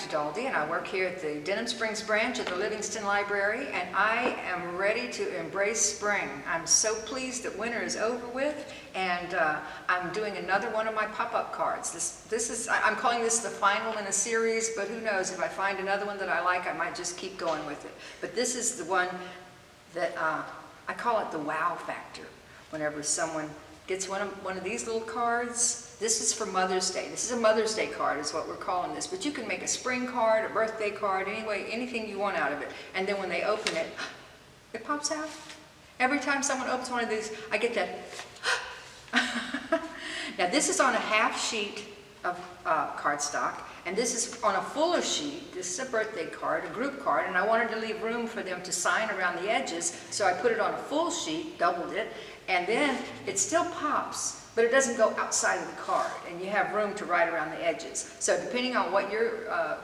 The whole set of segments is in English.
Daldy, and I work here at the Denham Springs branch of the Livingston Library, and I am ready to embrace spring. I'm so pleased that winter is over with, and I'm doing another one of my pop-up cards. I'm calling this the final in a series, but who knows, if I find another one that I like, I might just keep going with it. But this is the one that I call it the wow factor. Whenever someone gets one of these little cards, this is for Mother's Day. This is a Mother's Day card is what we're calling this, but you can make a spring card, a birthday card, anyway, anything you want out of it. And then when they open it, it pops out. Every time someone opens one of these, I get that. Now this is on a half sheet of cardstock, and this is on a fuller sheet. This is a birthday card, a group card, and I wanted to leave room for them to sign around the edges, so I put it on a full sheet, doubled it, and then it still pops, but it doesn't go outside of the card, and you have room to write around the edges. So depending on what your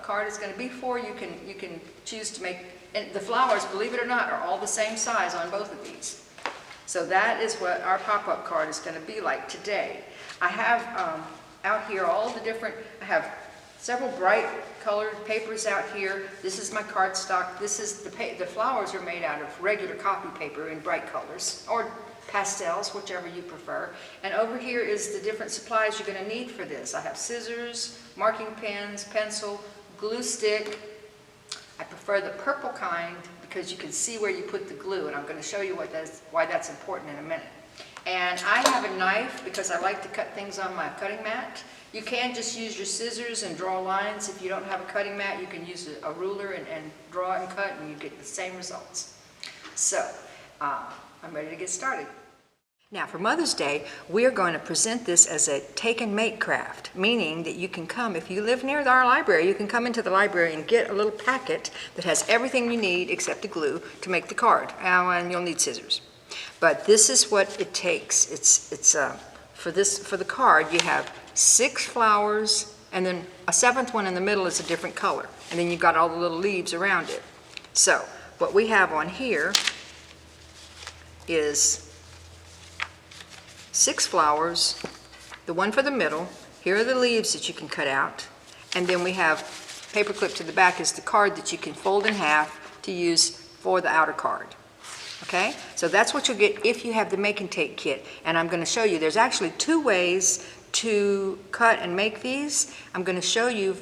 card is going to be for, you can choose to make, and the flowers, believe it or not, are all the same size on both of these. So that is what our pop-up card is going to be like today. I have out here all the different, I have several bright colored papers out here. This is my cardstock. This is the flowers are made out of regular copy paper in bright colors, or pastels, whichever you prefer. And over here is the different supplies you're going to need for this. I have scissors, marking pens, pencil, glue stick. I prefer the purple kind because you can see where you put the glue, and I'm going to show you why that's important in a minute. And I have a knife because I like to cut things on my cutting mat. You can just use your scissors and draw lines. If you don't have a cutting mat, you can use a ruler and draw and cut, and you get the same results. So I'm ready to get started. Now for Mother's Day, we are going to present this as a take and make craft, meaning that you can come, if you live near our library, you can come into the library and get a little packet that has everything you need except the glue to make the card, and you'll need scissors. But this is what it takes. For the card, you have 6 flowers, and then a 7th one in the middle is a different color, and then you've got all the little leaves around it. So what we have on here is 6 flowers, the one for the middle. Here are the leaves that you can cut out, and then we have paper clip to the back is the card that you can fold in half to use for the outer card. Okay, so that's what you'll get if you have the make and take kit, and I'm going to show you there's actually 2 ways to cut and make these. I'm going to show you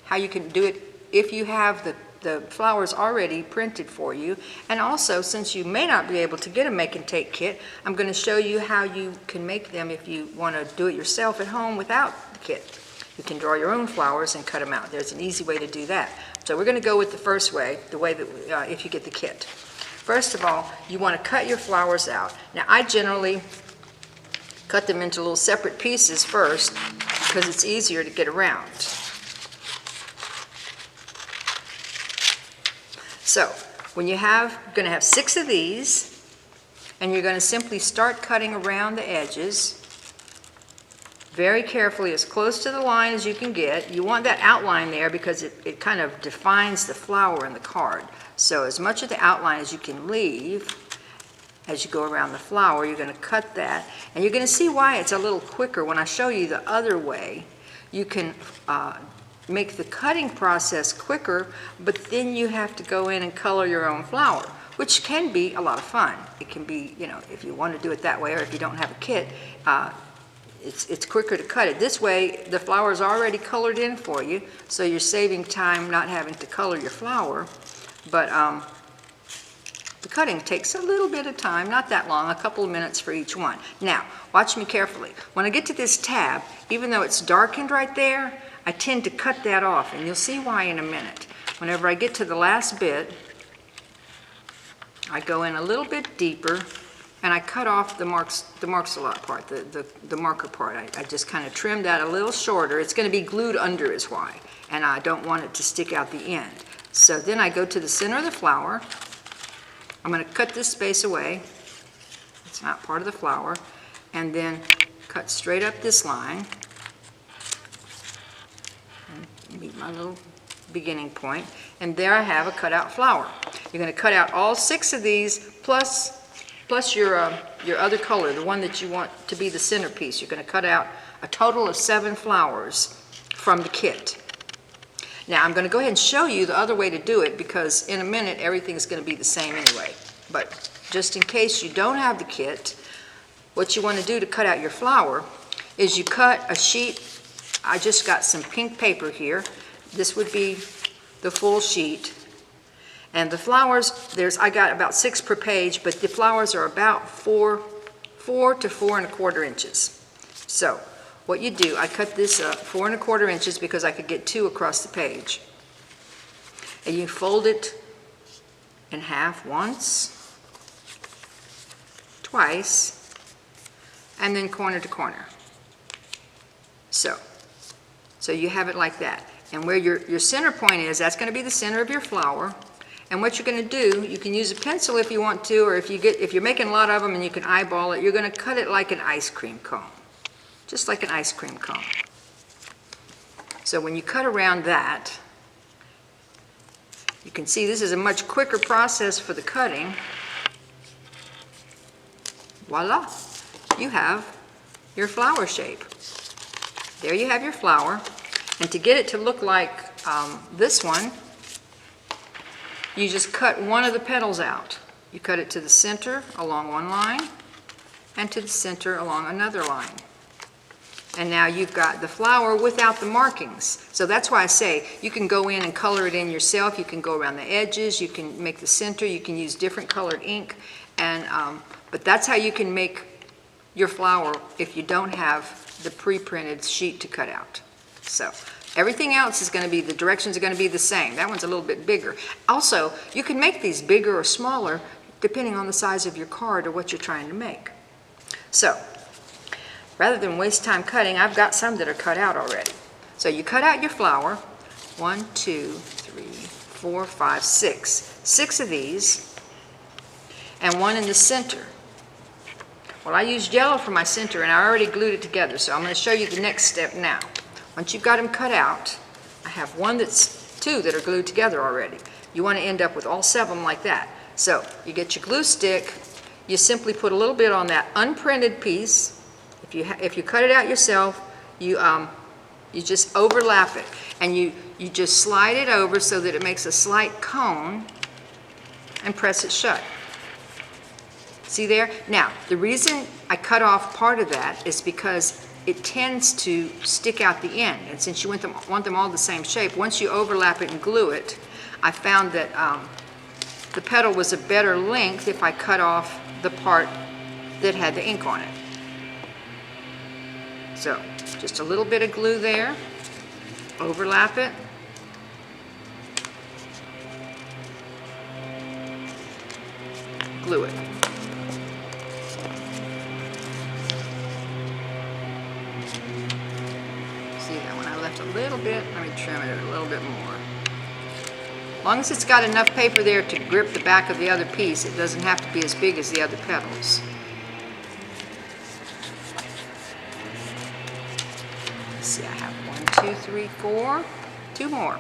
how you can do it if you have the flowers already printed for you, and also since you may not be able to get a make and take kit, I'm going to show you how you can make them if you want to do it yourself at home without the kit. You can draw your own flowers and cut them out. There's an easy way to do that. So we're going to go with the first way, the way that if you get the kit. First of all, you want to cut your flowers out. Now I generally cut them into little separate pieces first because it's easier to get around. So when you're going to have 6 of these, and you're going to simply start cutting around the edges very carefully, as close to the line as you can get. You want that outline there because it kind of defines the flower in the card. So as much of the outline as you can leave as you go around the flower, you're going to cut that. And you're going to see why it's a little quicker when I show you the other way. You can make the cutting process quicker, but then you have to go in and color your own flower, which can be a lot of fun. It can be, you know, if you want to do it that way, or if you don't have a kit, it's quicker to cut it. This way, the flower is already colored in for you, so you're saving time not having to color your flower. But the cutting takes a little bit of time, not that long, a couple of minutes for each one. Now, watch me carefully. When I get to this tab, even though it's darkened right there, I tend to cut that off, and you'll see why in a minute. Whenever I get to the last bit, I go in a little bit deeper, and I cut off the marks-a-lot part, the marker part. I just kind of trim that a little shorter. It's going to be glued under is why, and I don't want it to stick out the end. So then I go to the center of the flower. I'm going to cut this space away. It's not part of the flower. And then cut straight up this line. And meet my little beginning point. And there I have a cutout flower. You're going to cut out all 6 of these plus your other color, the one that you want to be the centerpiece. You're going to cut out a total of 7 flowers from the kit. Now I'm going to go ahead and show you the other way to do it, because in a minute everything's going to be the same anyway. But just in case you don't have the kit, what you want to do to cut out your flower is you cut a sheet. I just got some pink paper here. This would be the full sheet. And the flowers, I got about 6 per page, but the flowers are about 4 to 4 1/4 inches. So what you do, I cut this up 4 1/4 inches because I could get 2 across the page. And you fold it in half once, twice, and then corner to corner. So you have it like that. And where your center point is, that's going to be the center of your flower. And what you're going to do, you can use a pencil if you want to, or if you're making a lot of them and you can eyeball it, you're going to cut it like an ice cream cone. Just like an ice cream cone. So when you cut around that, you can see this is a much quicker process for the cutting. Voila! You have your flower shape. There you have your flower. And to get it to look like this one, you just cut one of the petals out. You cut it to the center along one line and to the center along another line. And now you've got the flower without the markings. So that's why I say you can go in and color it in yourself. You can go around the edges. You can make the center. You can use different colored ink. And but that's how you can make your flower if you don't have the pre-printed sheet to cut out. So everything else is going to be, the directions are going to be the same. That one's a little bit bigger. Also, you can make these bigger or smaller depending on the size of your card or what you're trying to make. So rather than waste time cutting, I've got some that are cut out already. So you cut out your flower, 1, 2, 3, 4, 5, 6. 6 of these, and one in the center. Well, I used yellow for my center, and I already glued it together, so I'm going to show you the next step now. Once you've got them cut out, I have two that are glued together already. You want to end up with all 7 like that. So you get your glue stick, you simply put a little bit on that unprinted piece. If you cut it out yourself, you just overlap it, and you just slide it over so that it makes a slight cone and press it shut. See there? Now, the reason I cut off part of that is because it tends to stick out the end. And since you want them all the same shape, once you overlap it and glue it, I found that the petal was a better length if I cut off the part that had the ink on it. So, just a little bit of glue there, overlap it, glue it. See that one? I left a little bit. Let me trim it a little bit more. As long as it's got enough paper there to grip the back of the other piece, it doesn't have to be as big as the other petals. Let's see, I have 1, 2, 3, 4, 2 more.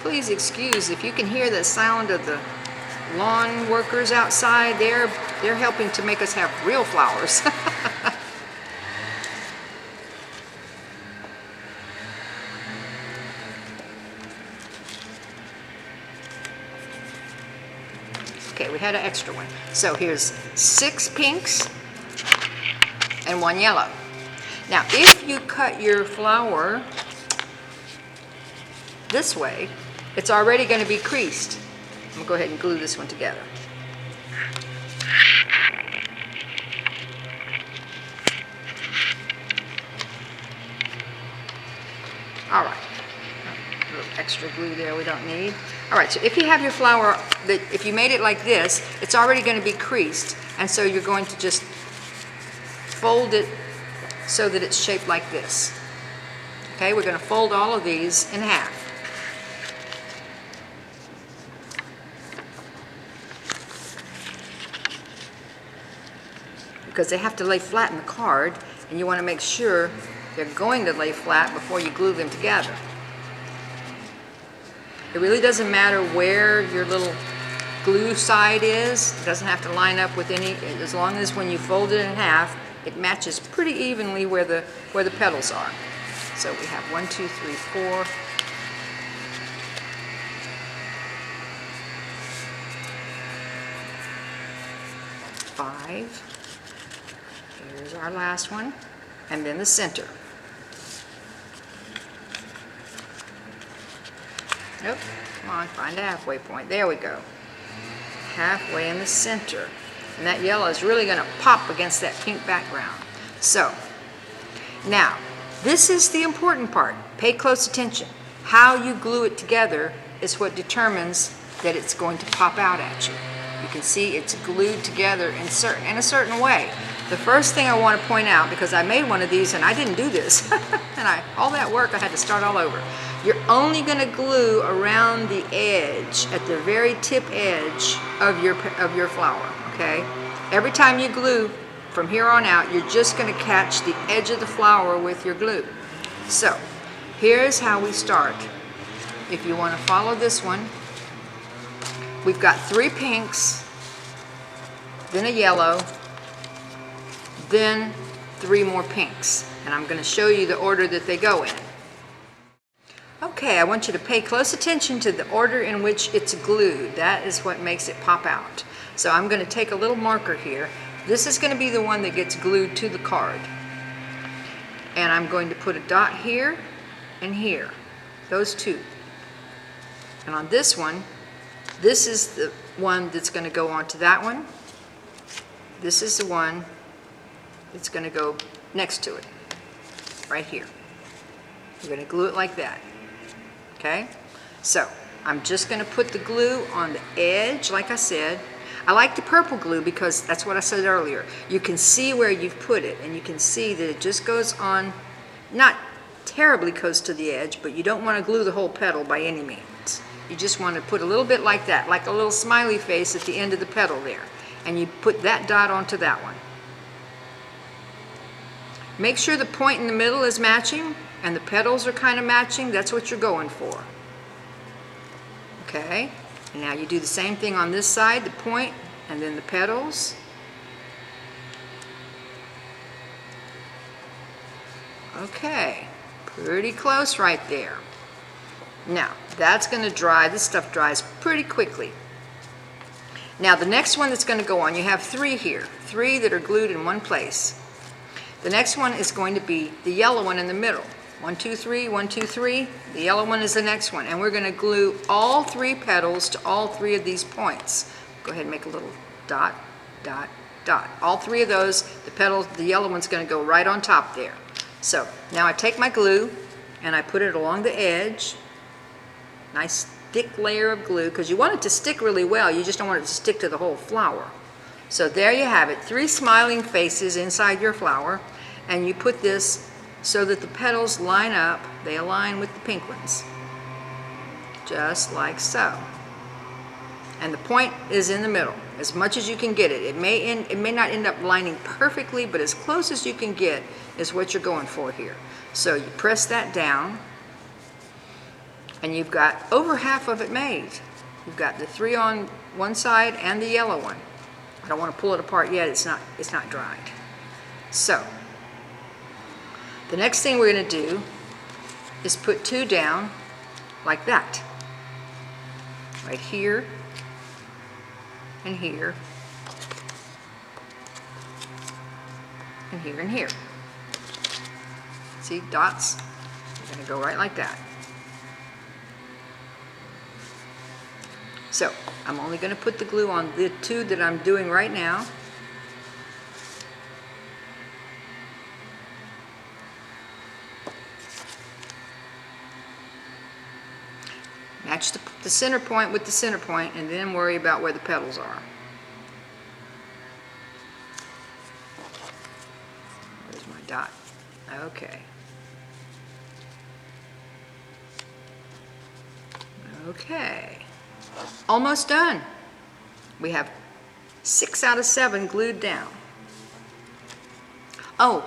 Please excuse if you can hear the sound of the lawn workers outside. They're helping to make us have real flowers. Okay, we had an extra one. So here's 6 pinks and 1 yellow. Now, if you cut your flower this way, it's already going to be creased. I'm going to go ahead and glue this one together. All right. A little extra glue there we don't need. All right, so if you have your flower, if you made it like this, it's already going to be creased, and so you're going to just fold it so that it's shaped like this. Okay, we're going to fold all of these in half. Because they have to lay flat in the card, and you want to make sure they're going to lay flat before you glue them together. It really doesn't matter where your little glue side is. It doesn't have to line up with any, as long as when you fold it in half, it matches pretty evenly where the petals are. So we have 1, 2, 3, 4. 5. Here's our last one, and then the center. Nope, come on, find a halfway point. There we go. Halfway in the center. And that yellow is really going to pop against that pink background. So, now, this is the important part. Pay close attention. How you glue it together is what determines that it's going to pop out at you. You can see it's glued together in a certain way. The first thing I want to point out, because I made one of these and I didn't do this, and all that work I had to start all over. You're only going to glue around the edge, at the very tip edge of your flower, okay? Every time you glue from here on out, you're just going to catch the edge of the flower with your glue. So, here's how we start. If you want to follow this one, we've got 3 pinks, then a yellow, then 3 more pinks. And I'm going to show you the order that they go in. Okay, I want you to pay close attention to the order in which it's glued. That is what makes it pop out. So I'm going to take a little marker here. This is going to be the one that gets glued to the card. And I'm going to put a dot here and here. Those 2. And on this one, this is the one that's going to go onto that one. This is the one that's going to go next to it, right here. You're going to glue it like that. Okay? So, I'm just going to put the glue on the edge, like I said. I like the purple glue because that's what I said earlier. You can see where you've put it, and you can see that it just goes on, not terribly close to the edge, but you don't want to glue the whole petal by any means. You just want to put a little bit like that, like a little smiley face at the end of the petal there. And you put that dot onto that one. Make sure the point in the middle is matching and the petals are kind of matching. That's what you're going for. Okay? And now you do the same thing on this side, the point and then the petals. Okay, pretty close right there. Now, that's going to dry. This stuff dries pretty quickly. Now, the next one that's going to go on, you have 3 here. 3 that are glued in one place. The next one is going to be the yellow one in the middle. 1, 2, 3, 1, 2, 3. The yellow one is the next one. And we're going to glue all 3 petals to all 3 of these points. Go ahead and make a little dot, dot, dot. All 3 of those, the petals, the yellow one's going to go right on top there. So, now I take my glue and I put it along the edge. Nice thick layer of glue, because you want it to stick really well. You just don't want it to stick to the whole flower. So there you have it, 3 smiling faces inside your flower, and you put this so that the petals line up. They align with the pink ones, just like so. And the point is in the middle, as much as you can get it. It may not end up lining perfectly, but as close as you can get is what you're going for here. So you press that down, and you've got over half of it made. You've got the 3 on one side and the yellow one. I don't want to pull it apart yet, it's not dried. So, the next thing we're going to do is put 2 down like that. Right here and here and here and here. See, dots? We're going to go right like that. So, I'm only going to put the glue on the 2 that I'm doing right now. Match the center point with the center point, and then worry about where the petals are. There's my dot. Okay. Okay. Almost done. We have 6 out of 7 glued down. Oh,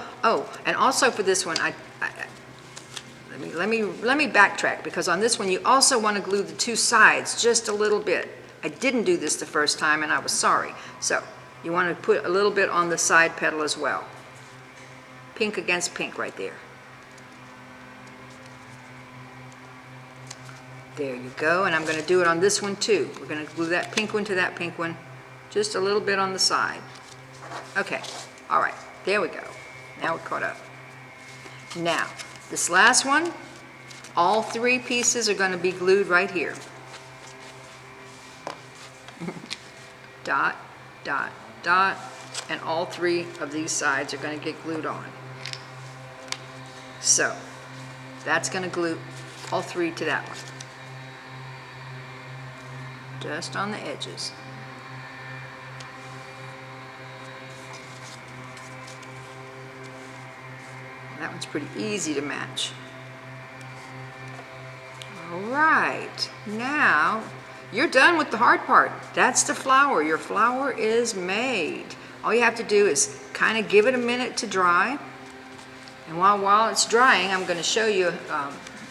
and also for this one, let me backtrack, because on this one you also want to glue the 2 sides just a little bit. I didn't do this the first time and I was sorry. So you want to put a little bit on the side petal as well. pink against pink right there. There you go, and I'm going to do it on this one too. We're going to glue that pink one to that pink one, just a little bit on the side. Okay, all right, there we go. Now we're caught up. Now, this last one, all 3 pieces are going to be glued right here. Dot, dot, dot, and all 3 of these sides are going to get glued on. So, that's going to glue all 3 to that one. Just on the edges. That one's pretty easy to match. All right, now you're done with the hard part. That's the flower. Your flower is made. All you have to do is kind of give it a minute to dry. And while it's drying, I'm going to show you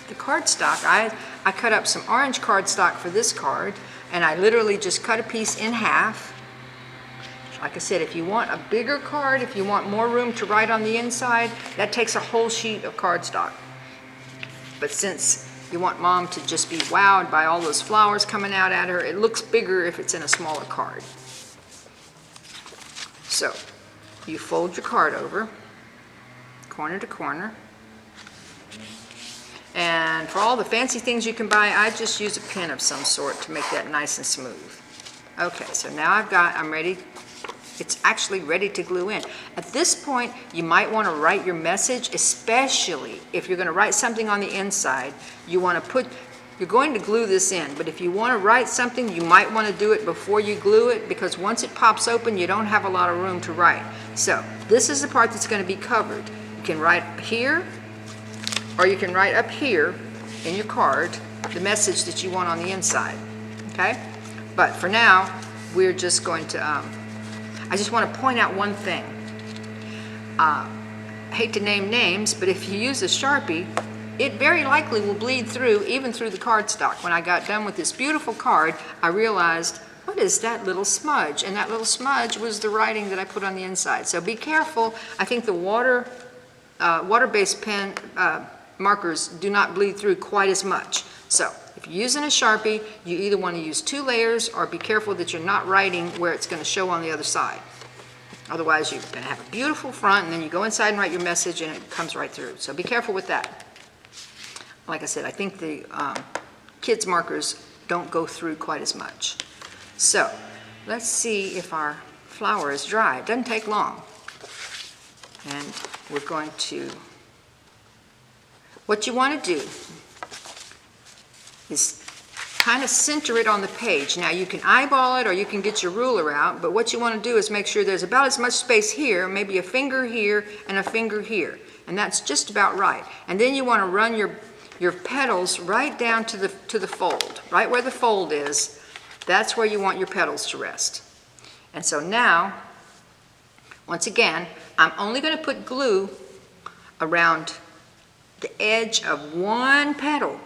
the cardstock. I cut up some orange cardstock for this card, and I literally just cut a piece in half. Like I said, if you want a bigger card, if you want more room to write on the inside, that takes a whole sheet of cardstock. But since you want Mom to just be wowed by all those flowers coming out at her, it looks bigger if it's in a smaller card. So, you fold your card over, corner to corner. And for all the fancy things you can buy, I just use a pen of some sort to make that nice and smooth. Okay, so now I'm ready. It's actually ready to glue in. At this point, you might want to write your message, especially if you're going to write something on the inside. You're going to glue this in, but if you want to write something, you might want to do it before you glue it, because once it pops open, you don't have a lot of room to write. So this is the part that's going to be covered. You can write here, or you can write up here in your card the message that you want on the inside. Okay? But for now, we're just going to I just want to point out one thing. I hate to name names, but if you use a Sharpie, it very likely will bleed through, even through the cardstock. When I got done with this beautiful card, I realized, what is that little smudge? And that little smudge was the writing that I put on the inside. So be careful. I think the water-based pen markers do not bleed through quite as much. So if you're using a Sharpie, you either want to use 2 layers or be careful that you're not writing where it's going to show on the other side. Otherwise, you're going to have a beautiful front, and then you go inside and write your message, and it comes right through. So be careful with that. Like I said, I think the kids' markers don't go through quite as much. So let's see if our flower is dry. It doesn't take long. And we're going to, what you want to do is kind of center it on the page. Now you can eyeball it or you can get your ruler out, but what you want to do is make sure there's about as much space here, maybe a finger here and a finger here, and that's just about right. And then you want to run your petals right down to the fold, right where the fold is. That's where you want your petals to rest. And so now, once again, I'm only going to put glue around the edge of one petal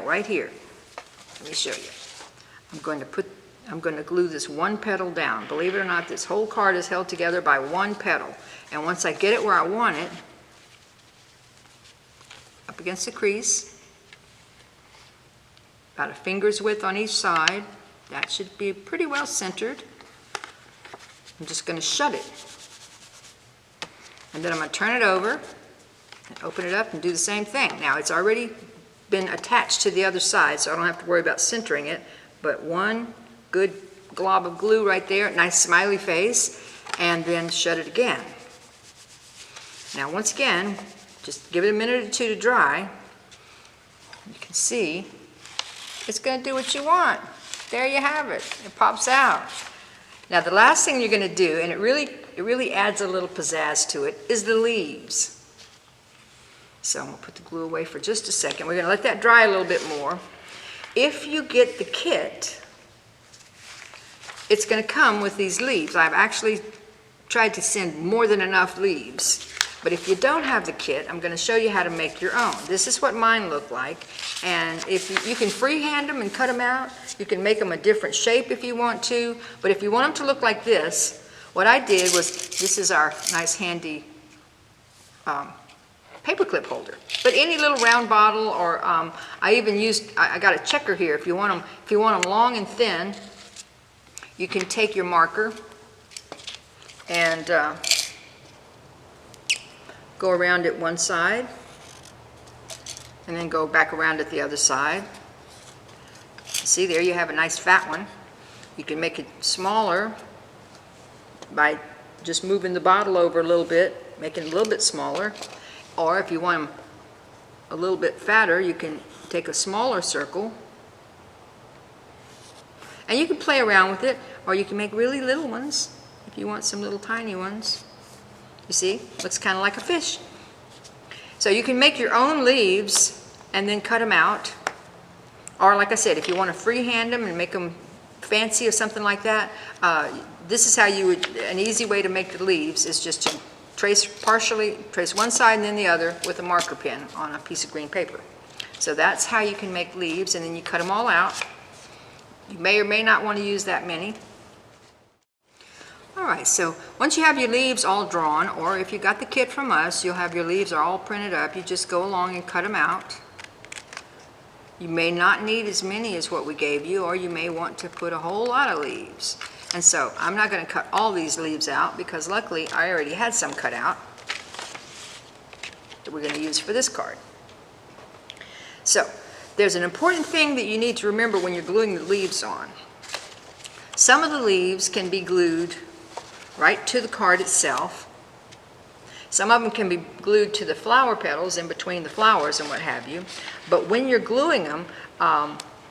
right here. Let me show you. I'm going to glue this one petal down. Believe it or not, this whole card is held together by one petal. And once I get it where I want it, up against the crease, about a finger's width on each side, that should be pretty well centered. I'm just going to shut it. And then I'm going to turn it over and open it up and do the same thing. Now it's already been attached to the other side, so I don't have to worry about centering it, but one good glob of glue right there, nice smiley face, and then shut it again. Now once again, just give it a minute or 2 to dry. You can see it's going to do what you want. There you have it. It pops out. Now the last thing you're going to do, and it really adds a little pizzazz to it, is the leaves. So I'm going to put the glue away for just a second. We're going to let that dry a little bit more. If you get the kit, it's going to come with these leaves. I've actually tried to send more than enough leaves. But if you don't have the kit, I'm going to show you how to make your own. This is what mine look like. And if you can freehand them and cut them out, you can make them a different shape if you want to. But if you want them to look like this, what I did was, this is our nice handy paperclip holder. But any little round bottle, or I got a checker here. If you want them long and thin, you can take your marker and go around it one side, and then go back around it the other side. See, there you have a nice fat one. You can make it smaller by just moving the bottle over a little bit, making it a little bit smaller. Or if you want them a little bit fatter, you can take a smaller circle. And you can play around with it, or you can make really little ones if you want some little tiny ones. You see, looks kind of like a fish. So you can make your own leaves and then cut them out. Or like I said, if you want to freehand them and make them fancy or something like that, this is how you would, an easy way to make the leaves is just to trace one side and then the other with a marker pen on a piece of green paper. So that's how you can make leaves, and then you cut them all out. You may or may not want to use that many. All right, so once you have your leaves all drawn, or if you got the kit from us, you'll have your leaves are all printed up. You just go along and cut them out. You may not need as many as what we gave you, or you may want to put a whole lot of leaves. And so I'm not going to cut all these leaves out because luckily I already had some cut out that we're going to use for this card. So there's an important thing that you need to remember when you're gluing the leaves on. Some of the leaves can be glued right to the card itself. Some of them can be glued to the flower petals in between the flowers and what have you. But when you're gluing them,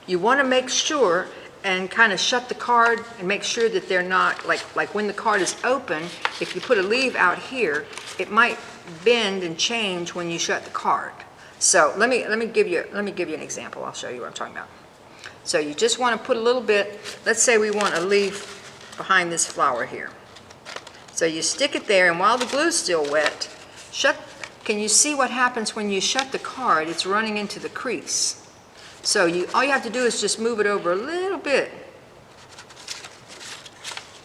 you want to make sure and kind of shut the card and make sure that they're not, like when the card is open, if you put a leaf out here, it might bend and change when you shut the card. So let me give you an example. I'll show you what I'm talking about. So you just want to put a little bit, let's say we want a leaf behind this flower here. So you stick it there, and while the glue's still wet, can you see what happens when you shut the card? It's running into the crease. So all you have to do is just move it over a little bit.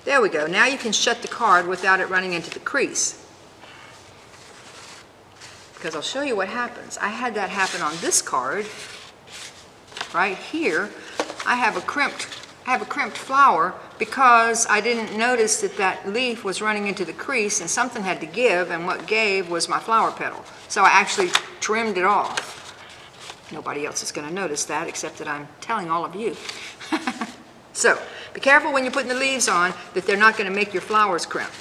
There we go. Now you can shut the card without it running into the crease. Because I'll show you what happens. I had that happen on this card. Right here, I have a crimped flower because I didn't notice that leaf was running into the crease and something had to give, and what gave was my flower petal. So I actually trimmed it off. Nobody else is going to notice that except that I'm telling all of you. So be careful when you're putting the leaves on that they're not going to make your flowers crimp.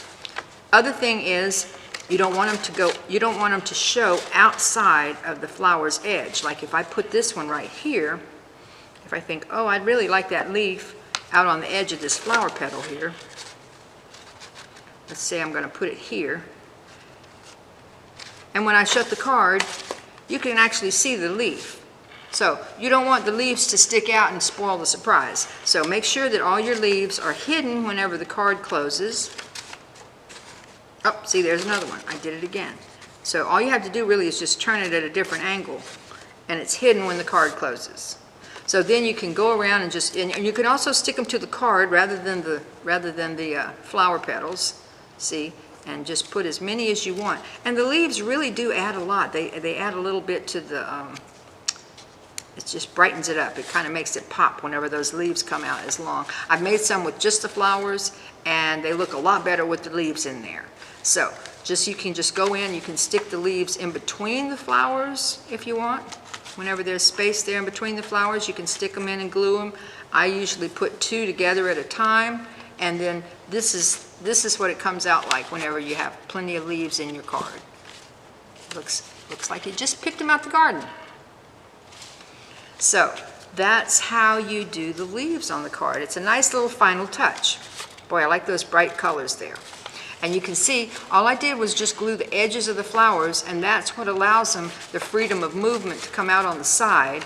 Other thing is, you don't want them to show outside of the flower's edge. Like if I put this one right here, if I think, oh, I'd really like that leaf out on the edge of this flower petal here. Let's say I'm going to put it here. And when I shut the card, you can actually see the leaf. So you don't want the leaves to stick out and spoil the surprise. So make sure that all your leaves are hidden whenever the card closes. Oh, see, there's another one. I did it again. So all you have to do really is just turn it at a different angle, and it's hidden when the card closes. So then you can go around and you can also stick them to the card rather than the flower petals. See, and just put as many as you want. And the leaves really do add a lot. They add a little bit to the. It just brightens it up. It kind of makes it pop whenever those leaves come out as long. I've made some with just the flowers, and they look a lot better with the leaves in there. So you can just go in, you can stick the leaves in between the flowers if you want. Whenever there's space there in between the flowers, you can stick them in and glue them. I usually put 2 together at a time, and then this is what it comes out like whenever you have plenty of leaves in your card. Looks like you just picked them out the garden. So that's how you do the leaves on the card. It's a nice little final touch. Boy, I like those bright colors there. And you can see, all I did was just glue the edges of the flowers, and that's what allows them the freedom of movement to come out on the side,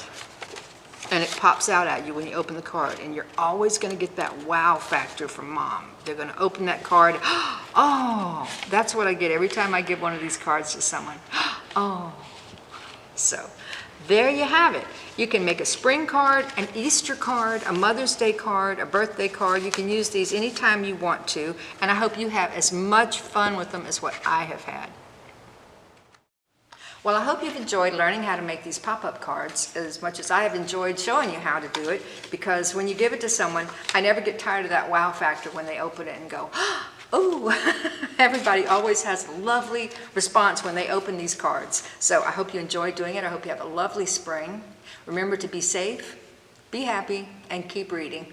and it pops out at you when you open the card. And you're always going to get that wow factor from Mom. They're going to open that card. Oh, that's what I get every time I give one of these cards to someone. Oh. So there you have it. You can make a spring card, an Easter card, a Mother's Day card, a birthday card. You can use these anytime you want to, and I hope you have as much fun with them as what I have had. Well, I hope you've enjoyed learning how to make these pop-up cards as much as I have enjoyed showing you how to do it, because when you give it to someone, I never get tired of that wow factor when they open it and go, oh, everybody always has a lovely response when they open these cards. So I hope you enjoyed doing it. I hope you have a lovely spring. Remember to be safe, be happy, and keep reading.